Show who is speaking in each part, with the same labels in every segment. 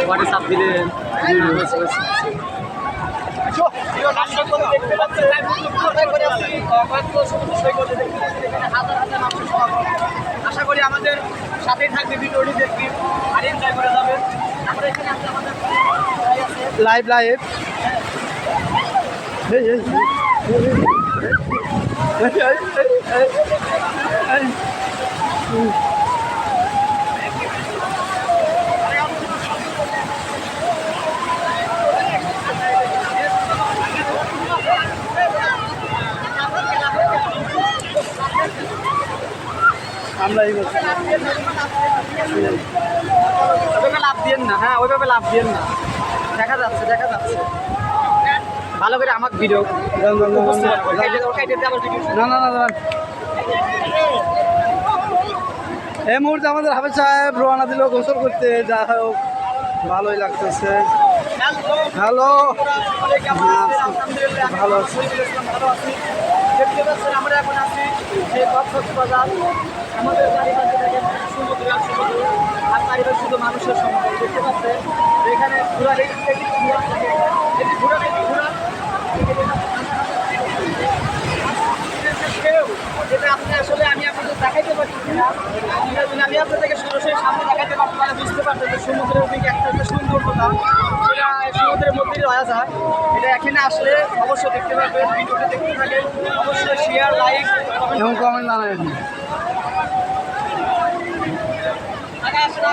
Speaker 1: WhatsApp দিলে আশা করি আমাদের সাথেই থাকবে, ভিডিওটি দেখবি আর এনজয় করে যাবে। আমরা এখানে আসলে আমাদের লাইভ আমরা ওইভাবে লাভ দিয়েন না, হ্যাঁ ওইভাবে লাভ দিয়েন না, দেখা যাচ্ছে ভালো করে আমার ভিডিও না এই মুহূর্তে আমাদের হাফেজ সাহেব রওনা দিল গোসল করতে, যা হোক ভালোই লাগতেছে। হ্যালো, ভালো আছি। দেখতে পাচ্ছেন আমরা এখন আছি সেই কক্সবাজার, আমাদের চারিপাশে দেখেন সমুদ্র আর সমুদ্র, আর চারিপাশে শুধু মানুষের সমাগম দেখতে পাচ্ছেন। এখানে ঘোরা যেটা আপনি আসলে আমি আপনাদের দেখাইতে পারছি না, আমি আপনাদেরকে সরাসরি সামনে দেখাইতে পারছি না, বুঝতে পারছেন যে সমুদ্রের দিকে একটা সৌন্দর্যতা সেটা সমুদ্রের মধ্যেই রয়া যায়। এটা এখানে আসলে অবশ্যই দেখতে পারবেন, ভিডিওটা দেখতে থাকেন, অবশ্যই শেয়ার লাইক এবং কমেন্ট জানাবেন। আগে আসেন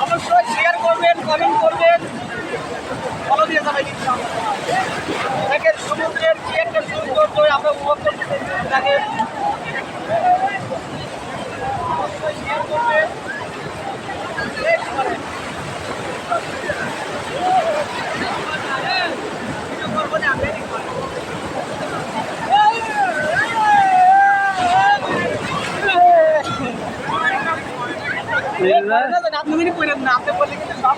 Speaker 1: অবশ্যই শেয়ার করবেন, কমেন্ট করবেন, ফলো দিয়ে যাবেন। দেখেন সমুদ্রের কি একটা সৌন্দর্য আমরা উপভোগ করতে দেখেন। অবশ্যই শেয়ার করবেন। আপনি করেন না, আপনি বললে কিন্তু সব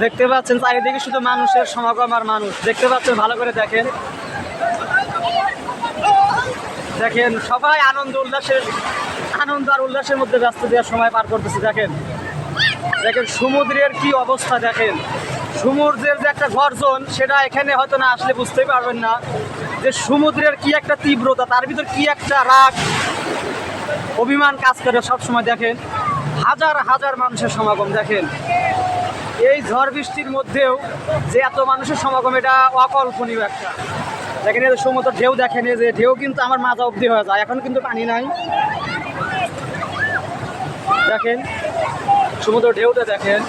Speaker 1: দেখতে পাচ্ছেন চারিদিকে শুধু মানুষের সমাগম আর মানুষ, দেখতে পাচ্ছেন ভালো করে দেখেন সবাই আনন্দ আর উল্লাসের মধ্যে ব্যস্ত দেওয়ার সময় পার করতেছে। দেখেন সমুদ্রের কি অবস্থা, দেখেন সমুদ্রের যে একটা গর্জন সেটা এখানে হয়তো না আসলে বুঝতেই পারবেন না যে সমুদ্রের কি একটা তীব্রতা, তার ভিতর কি একটা রাগ অভিমান কাজ করে সব সময়। দেখেন হাজার মানুষের সমাগম, দেখেন এই ঝড় বৃষ্টির মধ্যেও যে এত মানুষের সমাগম এটা অকল্পনীয় একটা। দেখেন এই সমুদ্র ঢেউ, দেখেন এই যে ঢেউ কিন্তু আমার মাজা অবধি হয়ে যায়, এখন কিন্তু পানি নাই। দেখেন সমুদ্র ঢেউটা দেখেন,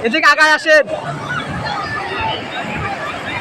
Speaker 1: এদিকে আগায় আসেন।